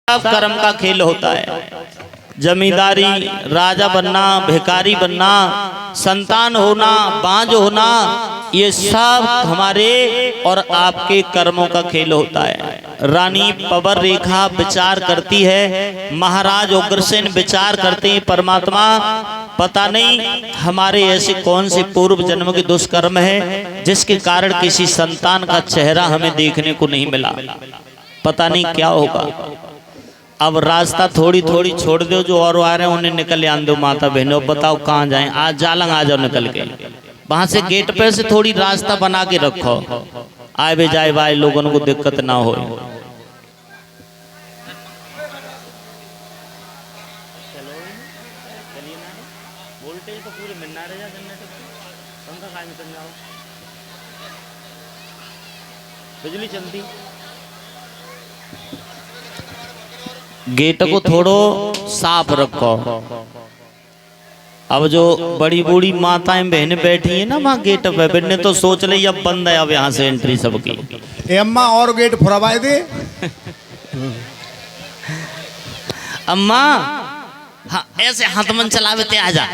सब कर्म का खेल होता है। जमींदारी, राजा बनना, भिखारी बनना, संतान होना, बांझ होना, ये सब हमारे और आपके कर्मों का खेल होता है। रानी पवर रेखा विचार करती है, महाराज उग्रसेन विचार करते हैं, परमात्मा पता नहीं हमारे ऐसे कौन से पूर्व जन्म के दुष्कर्म है जिसके कारण किसी संतान का चेहरा हमें देखने को नहीं मिला, पता नहीं क्या होगा। अब रास्ता थोड़ी थोड़ी छोड़ दो, जो और आ रहे हैं उन्हें निकल आन दो। माता बहनों बताओ कहाँ जाएं, आज जालंग आ जाओ निकल के वहां से, गेट पे से थोड़ी रास्ता बना के रखो, आए भी जाए भाई लोगों को दिक्कत ना हो। वोल्टेज तो पूरे मिलना रहेगा, पंखा काहे में चल जाओ, बिजली चलती। गेट को थोड़ो साफ रखो। अब जो बड़ी बूढ़ी माताएं बहनें बैठी हैं ना वहाँ गेट पे, बैठने तो सोच रही अब बंद है, अब यहाँ से एंट्री सबकी। ए अम्मा और गेट फुरावाए दे। अम्मा हाँ ऐसे हाथ मन चलावे ते आजा,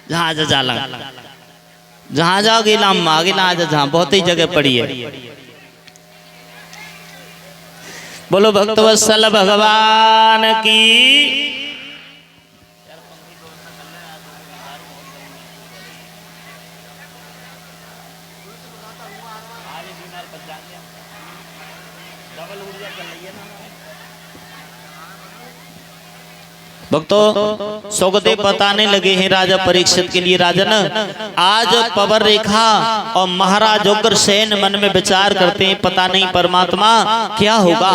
जहाँ आजा जाला, जहाँ जाओ गेला अम्मा, अगेला आजा, जहाँ बहुत ही जगह पड़ी है। बोलो भक्तवत्सल भगवान की। भक्तों सौगते बताने लगे हैं राजा परीक्षित के लिए, राजन आज पवर रेखा और महाराज उग्रसेन मन में विचार करते हैं, पता नहीं परमात्मा क्या होगा।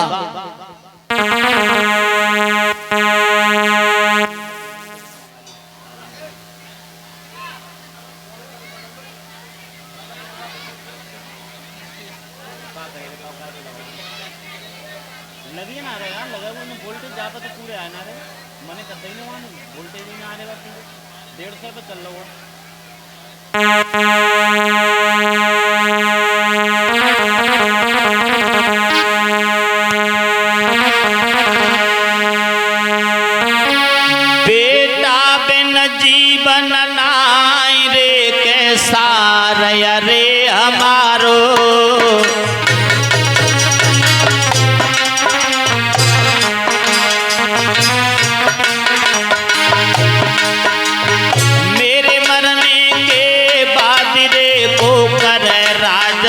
लगी ना रे यार, लगा वो वोल्टेज ज्यादा तो पूरे आना रे, मने कर देंगे वहां वोल्टेज ही ना आने वाली 150 पे चल रहा बेटा बिन जीवन नाई रे कैसा रे हमारो,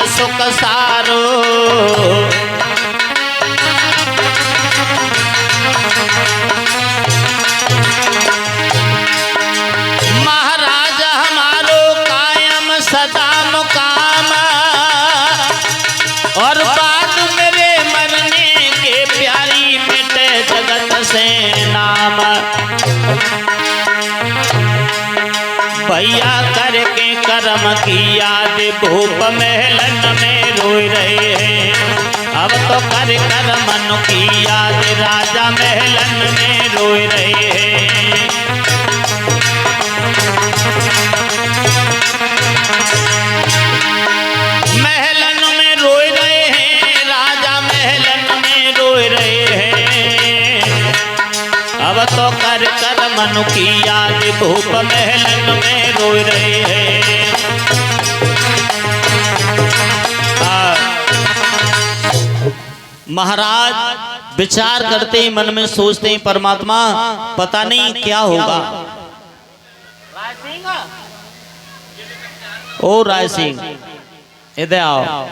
सुख सारो महाराज हमारो कायम सदा मुकाम, और बाद मेरे मरने के प्यारी मिटे जगत से नाम। भैया करके कर्म की याद भूप महलन में रोई रहे हैं, अब तो कर कर्म की याद राजा महलन में रोई रहे हैं। महलन में रोई रहे हैं, राजा महलन में रोई रहे हैं, अब तो कर कर्म की याद भूप महलन में रोई रहे हैं। महाराज विचार करते हैं, मन में सोचते हैं, परमात्मा पता नहीं क्या होगा। राय सिंह, ओ राय सिंह इधर आओ,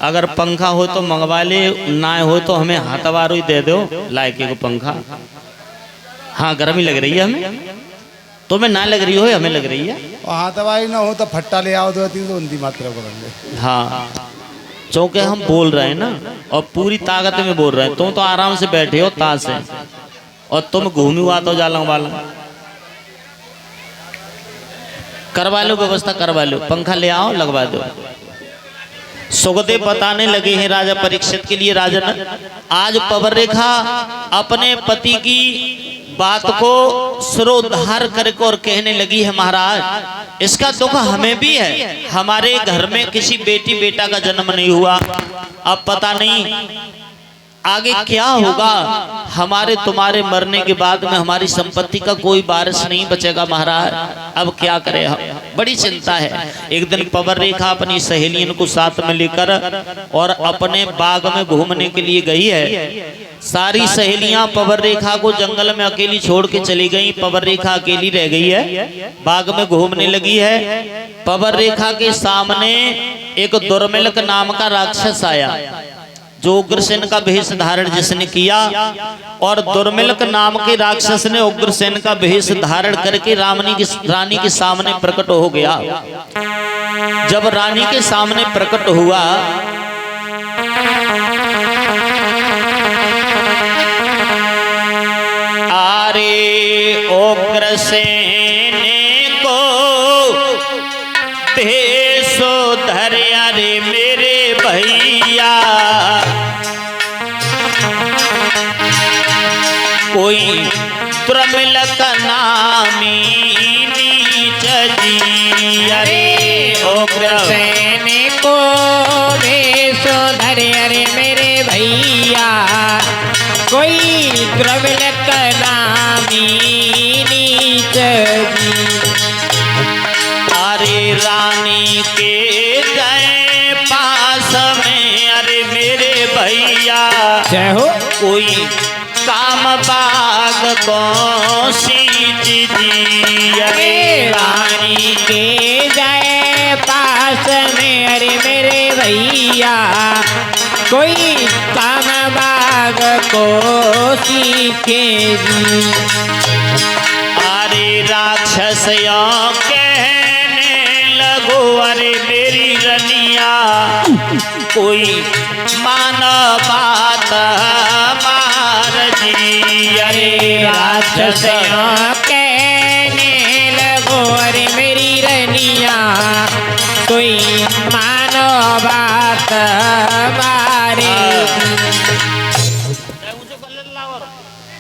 अगर पंखा हो तो मंगवा ले, ना हो तो हमें हाथवारो ही दे दो लायके को पंखा। हाँ गर्मी लग रही है हमें, तुम्हें ना लग रही हो हमें लग रही है। हाथवाई ना हो तो फट्टा ले आओ, तो उनकी मात्रा करेंगे। हाँ चूंकि हम बोल रहे हैं ना और पूरी ताकत में बोल रहे हैं, तुम तो आराम से बैठे हो ताश है, और तुम घूमी हुआ तो जालंग वाला। करवा लो व्यवस्था, करवा लो, पंखा ले आओ लगवा दो। सुगते बताने लगे हैं राजा परीक्षित के लिए, राजन आज पवर रेखा अपने पति की बात को सिरोधार करके और कहने लगी है, महाराज इसका दुख हमें भी है, हमारे घर में किसी बेटी बेटा का जन्म नहीं हुआ, अब पता नहीं आगे क्या होगा, हमारे तुम्हारे मरने के बाद में हमारी संपत्ति का कोई वारिस नहीं बचेगा महाराज, अब क्या करें हम, बड़ी चिंता है। एक दिन पवर रेखा अपनी सहेलियों को साथ में लेकर और अपने बाग में घूमने के लिए गई है। सारी सहेलियां पवर रेखा को जंगल में अकेली छोड़ के चली गई, पवर रेखा अकेली रह गई है, बाग में घूमने लगी है। पवर रेखा के सामने एक दुर्मिलक नाम का राक्षस आया, जो उग्रसेन का भेष धारण जिसने किया, और दुर्मिलक नाम के राक्षस ने उग्रसेन का भेष धारण करके रानी के सामने प्रकट हो गया। जब रानी के सामने प्रकट हुआ, अरे उग्रसेन को भेषो धरिया रे मेरे भैया, कोई दुर्मिलक नामी नीच जी। अरे उग्रसेन को भेषो धरिया रे मेरे भैया, कोई दुर्मिलक नामी नीच जी। अरे रानी के गए पास में, अरे मेरे भैया जय हो, कोई काम बाग को सींच जी। अरे रानी के जाए पास में, अरे मेरे भैया कोई काम बाग को सीखे जी। अरे राक्षसियों कहने लगो, अरे मेरी रनिया कोई मानो बात मार जी। अरे राक्षसियों कहने लगो, अरे मेरी रनिया कोई मानो बात मारे।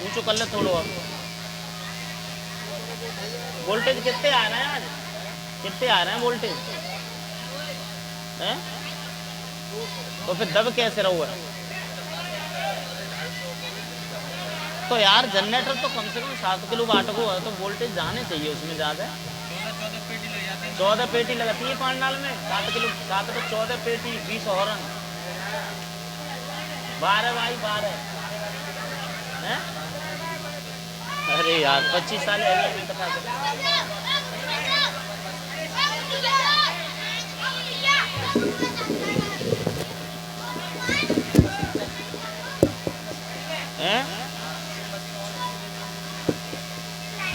ऊंचो कर ले थोड़ा और। वोल्टेज कितने आ रहे हैं आज, कितने आ रहे हैं वोल्टेज हैं? तो फिर दब कैसे रहुआ? तो यार जनरेटर तो कम से कम 7 किलो वाट को है, तो वोल्टेज जाने चाहिए उसमें ज्यादा। 14 पेटी लगाती है पांडाल में, 7 किलो 7 तो 14 पेटी 20 हॉर्न 12 भाई 12 हैं? अरे यार 25 साल है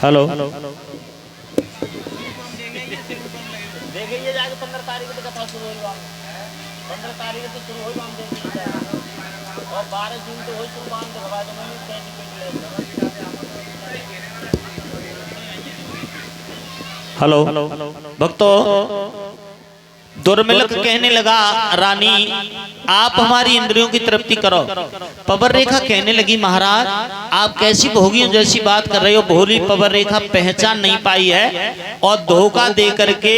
हेलो देखिए ये जाके 15 तारीख को कथा शुरू हुई, 15 तारीख से शुरू हुई हम देखिए, और 12 जून तो हुई शुरू बांध दिखवा दो मैंने कैसी पेट ले। हेलो भक्तों, दुर्मिलक कहने लगा, रानी आप हमारी इंद्रियों की तृप्ति करो। पवर रेखा कहने लगी, महाराज आप कैसी भोगियों जैसी बात कर रहे हो। भोली पवर रेखा पहचान नहीं पाई है और धोखा दे करके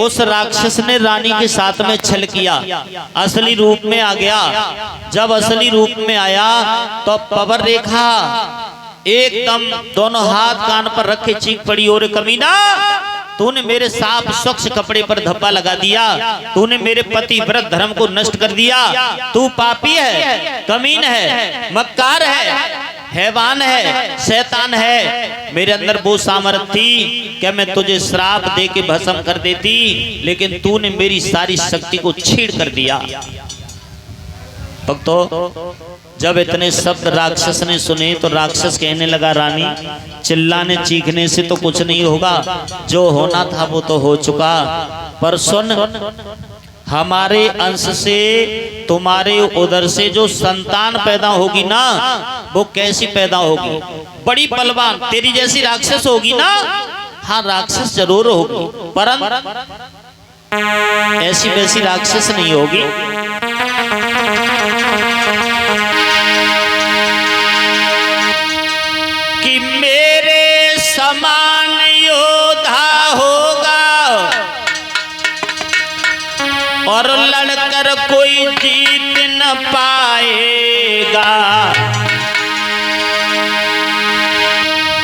उस राक्षस ने रानी के साथ में छल किया, असली रूप में आ गया। जब असली रूप में आया तो पवर रेखा एकदम दोनों हाथ कान पर रखे चीख पड़ी, और कमीना तूने मेरे साफ स्वच्छ कपड़े पर धब्बा लगा दिया, तूने मेरे पति व्रत धर्म को नष्ट कर दिया, तू पापी है, कमीन है, मक्कार है, हैवान है, शैतान है। मेरे अंदर वो सामर्थ्य थी क्या मैं तुझे श्राप दे के भस्म कर देती, लेकिन तूने मेरी सारी शक्ति को छीड़ कर दिया। भक्तों, जब इतने शब्द राक्षस ने सुने तो राक्षस कहने लगा, रानी चिल्लाने चीखने से तो कुछ नहीं होगा, जो होना था वो तो हो चुका। पर सुन, हमारे अंश से तुम्हारे उधर से जो संतान पैदा होगी ना, वो कैसी पैदा होगी, बड़ी बलवान तेरी जैसी राक्षस होगी ना। हाँ राक्षस जरूर होगी, परंतु ऐसी वैसी राक्षस नहीं होगी। कि मेरे समान योद्धा होगा और लड़कर कोई जीत न न पाएगा।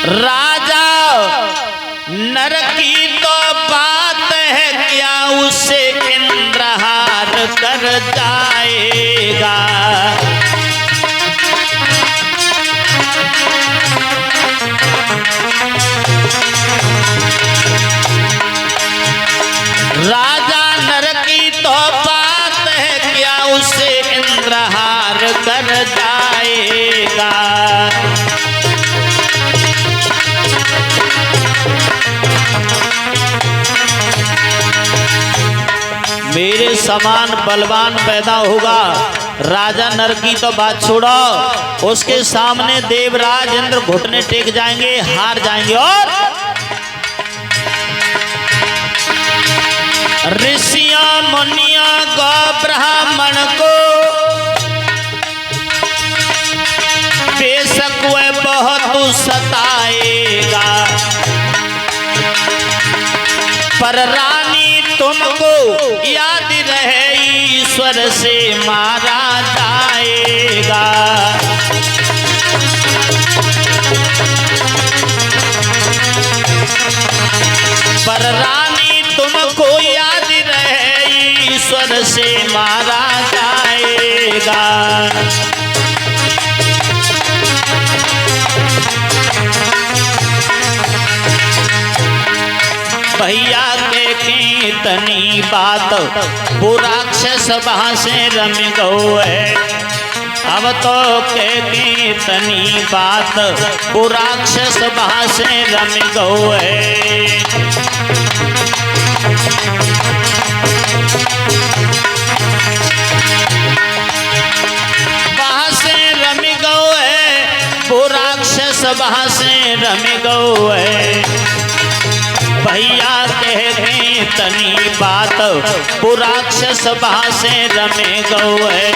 राजा नर की तो बात है क्या, उसे इंद्रहार कर जाएगा। राजा नर की तो बात है क्या, उसे इंद्रहार कर जाएगा। मेरे समान बलवान पैदा होगा। राजा नर की तो बात छोड़ो, उसके सामने देवराज इंद्र घुटने टेक जाएंगे, हार जाएंगे। और ऋषियां मुनियां गौ ब्राह्मण को बेशक वह बहुत सताएगा, पर रानी तुमको याद रहे ईश्वर से मारा जाएगा। पर रानी तुमको याद रहे ईश्वर से मारा जाएगा। भैया के कितनी बात वो राक्षस वहां से रम गो है। अब तो के कितनी बात वो राक्षस वहां से रम गो है। वहां से रम गो है वो राक्षस, वहां से रम गो है। भैया कहे तनी बात वो राक्षस वहां से रमे गो है।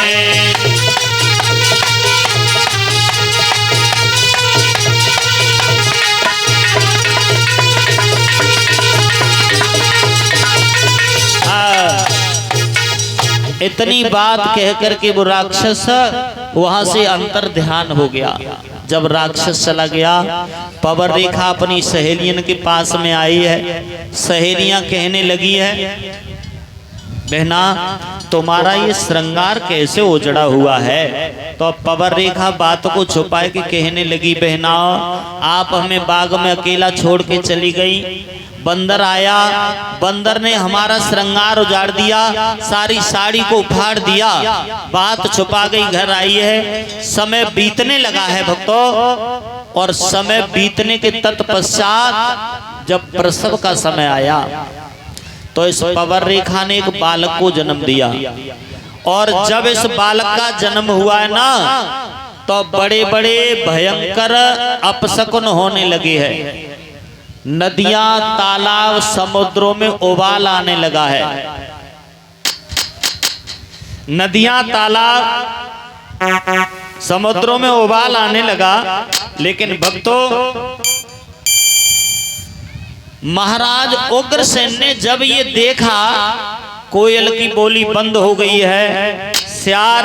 इतनी बात कह करके वो राक्षस वहां से अंतर ध्यान हो गया। जब राक्षस चला गया, पवर रेखा अपनी सहेलियन के पास में आई है। सहेलियां कहने लगी है, बहना तुम्हारा ये श्रृंगार कैसे उजड़ा हुआ है। तो अब पवर रेखा बात को छुपाए के कहने लगी, बहना आप हमें बाग में अकेला छोड़ के चली गई। बंदर आया, बंदर ने हमारा श्रृंगार उजाड़ दिया, सारी साड़ी को उखाड़ दिया। बात छुपा गई, घर आई है। समय बीतने लगा है भक्तों, और समय बीतने के तत्पश्चात जब प्रसव का समय आया तो इस पवर रेखा ने एक बालक को जन्म दिया। और जब इस बालक का जन्म हुआ है ना, तो बड़े बड़े भयंकर अपशकुन होने लगे हैं। नदियां, तालाब, समुद्रों में उबाल आने लगा है। नदियां, तालाब, समुद्रों में उबाल आने लगा। लेकिन भक्तों, महाराज उग्रसेन ने जब ये देखा, कोयल की बोली बंद हो गई है, सियार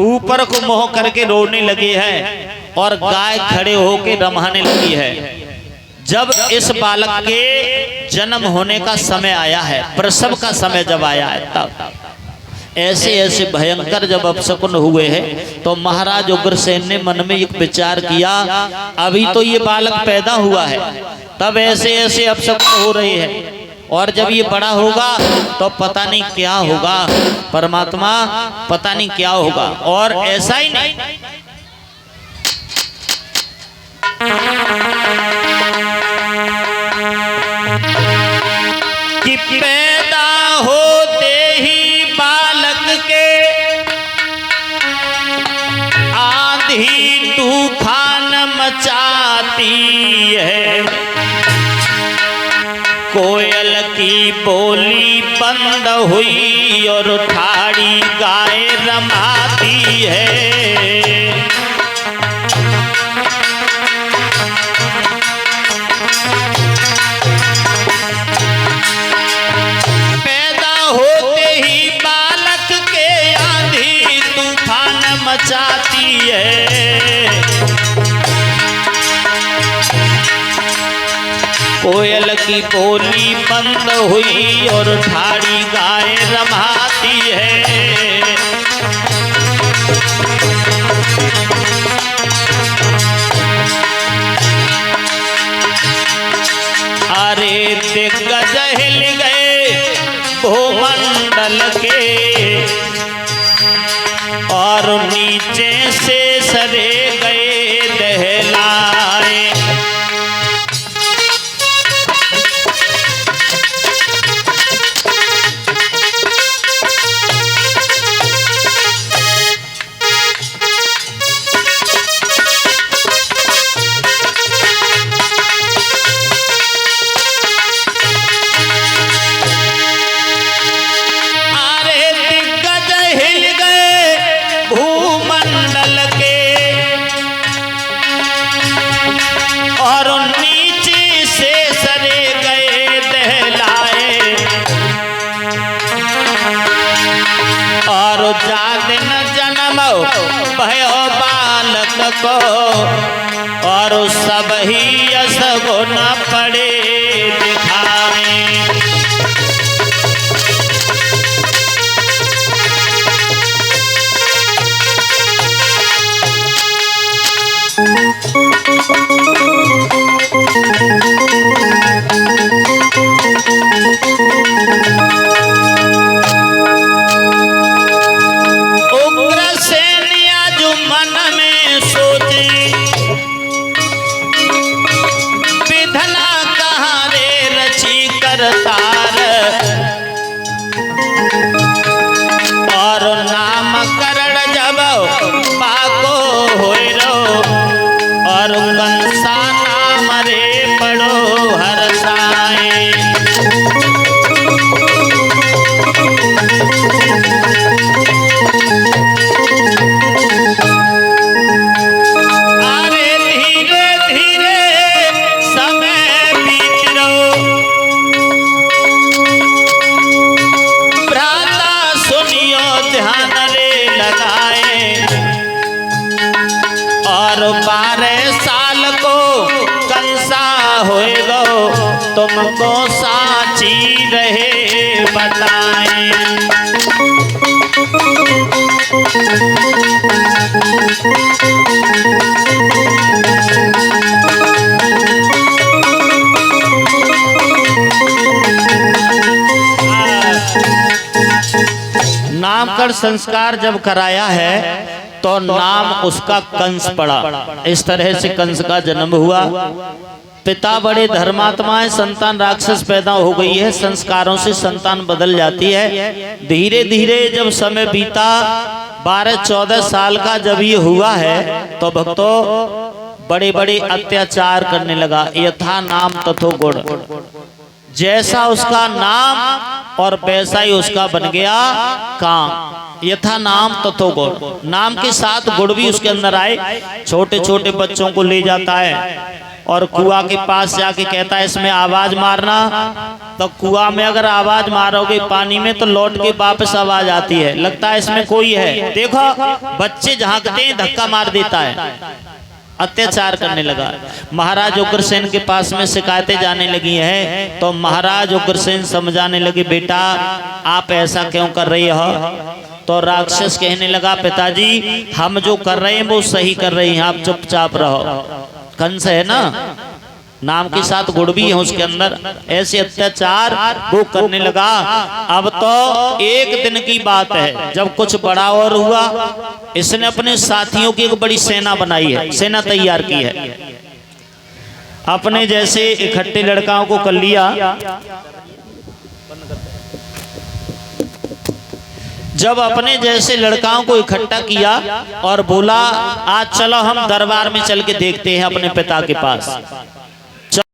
ऊपर को मुंह करके रोने लगे हैं, और गाय खड़े होके रमाने लगी है। जब इस बालक के जन्म होने का समय आया है, प्रसव का समय जब आया है, तब ऐसे ऐसे भयंकर जब अपशकुन हुए हैं, तो महाराज उग्रसेन ने मन में एक विचार किया, अभी तो ये बालक पैदा हुआ है, तब ऐसे ऐसे अपशकुन हो रहे हैं, और जब ये बड़ा होगा तो पता नहीं क्या होगा। परमात्मा, पता नहीं क्या होगा। और ऐसा ही नहीं, कि पैदा होते ही बालक के आंधी तूफान मचाती है, कोयल की बोली बंद हुई और ठाड़ी गाय रमाती है। पैदा होते ही बालक के आंधी तूफान कोयल की बोली बंद हुई और ठाड़ी गाय रमाती है। अरे दिग्गज हिल गए भूमंडल के और नीचे से सरे गए दहलाए। जादिन जन्म भयो बालक को और सब ही यश गुण पड़े दिखाए। और नामकरण जब पाको होए रो और कंसा नाम रे पड़ो हरसाए। अरे धीरे धीरे समय बीत रो ध्यान रे लगाए और 12 साल को कंसा होए गो तुमको साची रहे बताए। नामकरण संस्कार जब कराया है तो नाम उसका कंस पड़ा। इस तरह से कंस का जन्म हुआ। पिता बड़े धर्मात्मा है, संतान राक्षस पैदा हो गई है। संस्कारों से संतान बदल जाती है। धीरे धीरे जब समय बीता 12-14 साल का जब ये हुआ है तो भक्तों बड़े बड़े अत्याचार करने लगा। यथा नाम तथो गुण, जैसा उसका नाम और वैसा ही उसका बन गया काम। यथा नाम तथो गुण, नाम के साथ गुण भी उसके अंदर आए। छोटे छोटे बच्चों को ले जाता है और कुआं के पास जाके कहता है इसमें आवाज मारना। तो कुआं में अगर आवाज मारोगे पानी में तो लौट के वापस आवाज आती है, लगता है इसमें कोई है। देखो बच्चे झांकते हैं, धक्का मार देता है। अत्याचार करने लगा। महाराज उग्रसेन के पास में शिकायतें जाने लगी हैं तो महाराज उग्रसेन समझाने लगे बेटा आप ऐसा क्यों कर रही हो। तो राक्षस कहने लगा पिताजी हम जो कर रहे हैं वो सही कर रहे हैं, आप चुपचाप रहो। कंस है ना, नाम के साथ गुण भी है उसके अंदर। ऐसे अत्याचार वो करने लगा। अब तो एक दिन की बात है जब कुछ बड़ा और हुआ, इसने अपने साथियों की एक बड़ी सेना बनाई है, सेना तैयार की है। अपने जैसे इकट्ठे लड़काओं को कर लिया। जब अपने जैसे लड़काओं को इकट्ठा किया और बोला आज चलो हम दरबार में चल के देखते हैं अपने पिता के पास।